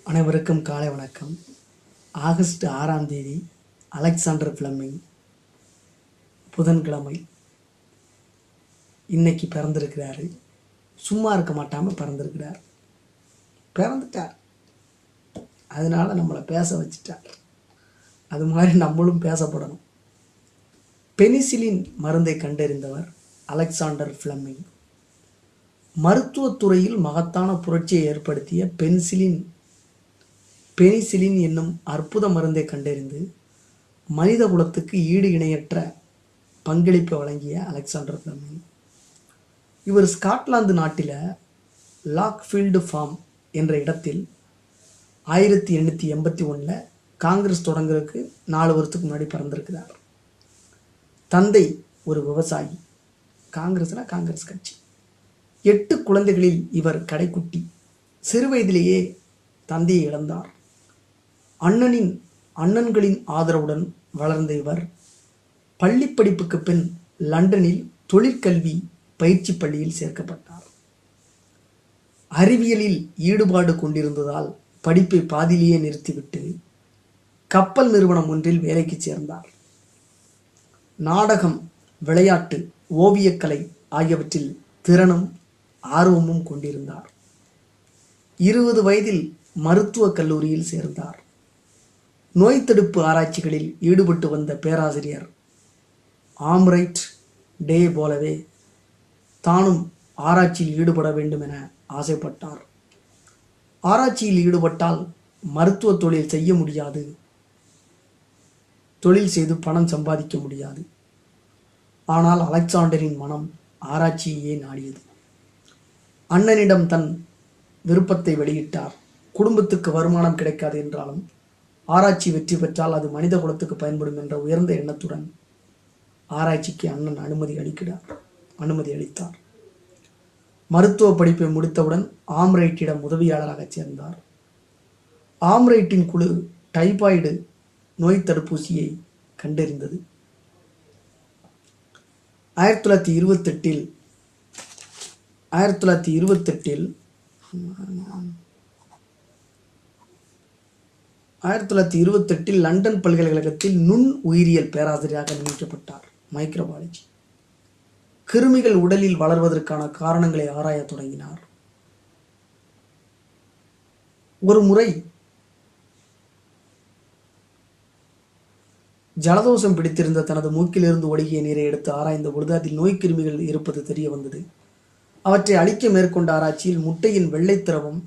அனைவருக்கும் காலை வணக்கம். ஆகஸ்ட் 6ஆம் தேதி அலெக்சாண்டர் ஃப்ளெமிங் புதன்கிழமை இன்னைக்கு பிறந்திருக்கிறாரு. சும்மா இருக்க மாட்டாமல் பிறந்திருக்கிறார். பிறந்துட்டார், அதனால நம்மளை பேச வச்சுட்டார். அது மாதிரி நம்மளும் பேசப்படணும். பெனிசிலின் மருந்தை கண்டறிந்தவர் அலெக்சாண்டர் ஃப்ளெமிங். மருத்துவத்துறையில் மகத்தான புரட்சியை ஏற்படுத்திய பெனிசிலின் என்னும் அற்புத மருந்தை கண்டறிந்து மனித குலத்துக்கு ஈடு இணையற்ற பங்களிப்பை வழங்கிய அலெக்சாண்டர் ஃப்ளெமிங். இவர் ஸ்காட்லாந்து நாட்டில் லாக்ஃபீல்டு ஃபார்ம் என்ற இடத்தில் 1881 காங்கிரஸ் தொடங்குறதுக்கு 4 வருஷத்துக்கு முன்னாடி பிறந்திருக்கிறார். தந்தை ஒரு விவசாயி. காங்கிரஸ் கட்சி. 8 குழந்தைகளில் இவர் கடைக்குட்டி. சிறு வயதிலேயே தந்தையை இழந்தார். அண்ணன்களின் ஆதரவுடன் வளர்ந்த இவர் பள்ளி படிப்புக்கு பின் லண்டனில் தொழிற்கல்வி பயிற்சி பள்ளியில் சேர்க்கப்பட்டார். அறிவியலில் ஈடுபாடு கொண்டிருந்ததால் படிப்பை பாதியிலேயே நிறுத்திவிட்டு கப்பல் நிறுவனம் ஒன்றில் வேலைக்கு சேர்ந்தார். நாடகம், விளையாட்டு, ஓவியக்கலை ஆகியவற்றில் திறனும் ஆர்வமும் கொண்டிருந்தார். 20 வயதில் மருத்துவக் கல்லூரியில் சேர்ந்தார். நோய் தடுப்பு ஆராய்ச்சிகளில் ஈடுபட்டு வந்த பேராசிரியர் ஆம்ரைட் டே போலவே தானும் ஆராய்ச்சியில் ஈடுபட வேண்டும் என ஆசைப்பட்டார். ஆராய்ச்சியில் ஈடுபட்டால் மருத்துவ தொழில் செய்ய முடியாது, தொழில் செய்து பணம் சம்பாதிக்க முடியாது. ஆனால் அலெக்சாண்டரின் மனம் ஆராய்ச்சியையே நாடியது. அண்ணனிடம் தன் விருப்பத்தை வெளியிட்டார். குடும்பத்துக்கு வருமானம் கிடைக்காது என்றாலும் ஆராய்ச்சி வெற்றி பெற்றால் அது மனித குலத்துக்கு பயன்படும் என்ற உயர்ந்த எண்ணத்துடன் ஆராய்ச்சிக்கு அண்ணன் அனுமதி அளித்தார். மருத்துவ படிப்பை முடித்தவுடன் ஆம்ரைட்டிடம் உதவியாளராக சேர்ந்தார். ஆம்ரைட்டின் குழு டைபாய்டு நோய் தடுப்பூசியை கண்டறிந்தது. 1928 லண்டன் பல்கலைக்கழகத்தில் நுண் உயிரியல் பேராசிரியராக நியமிக்கப்பட்டார். மைக்ரோபாலஜி. கிருமிகள் உடலில் வளர்வதற்கான காரணங்களை ஆராய தொடங்கினார். ஒரு முறை ஜலதோஷம் பிடித்திருந்த தனது மூக்கிலிருந்து ஒழுகிய நீரை எடுத்து ஆராய்ந்த பொழுது அதில் நோய் கிருமிகள் இருப்பது தெரிய வந்தது. அவற்றை அழிக்க மேற்கொண்ட ஆராய்ச்சியில் முட்டையின் வெள்ளை திரவம்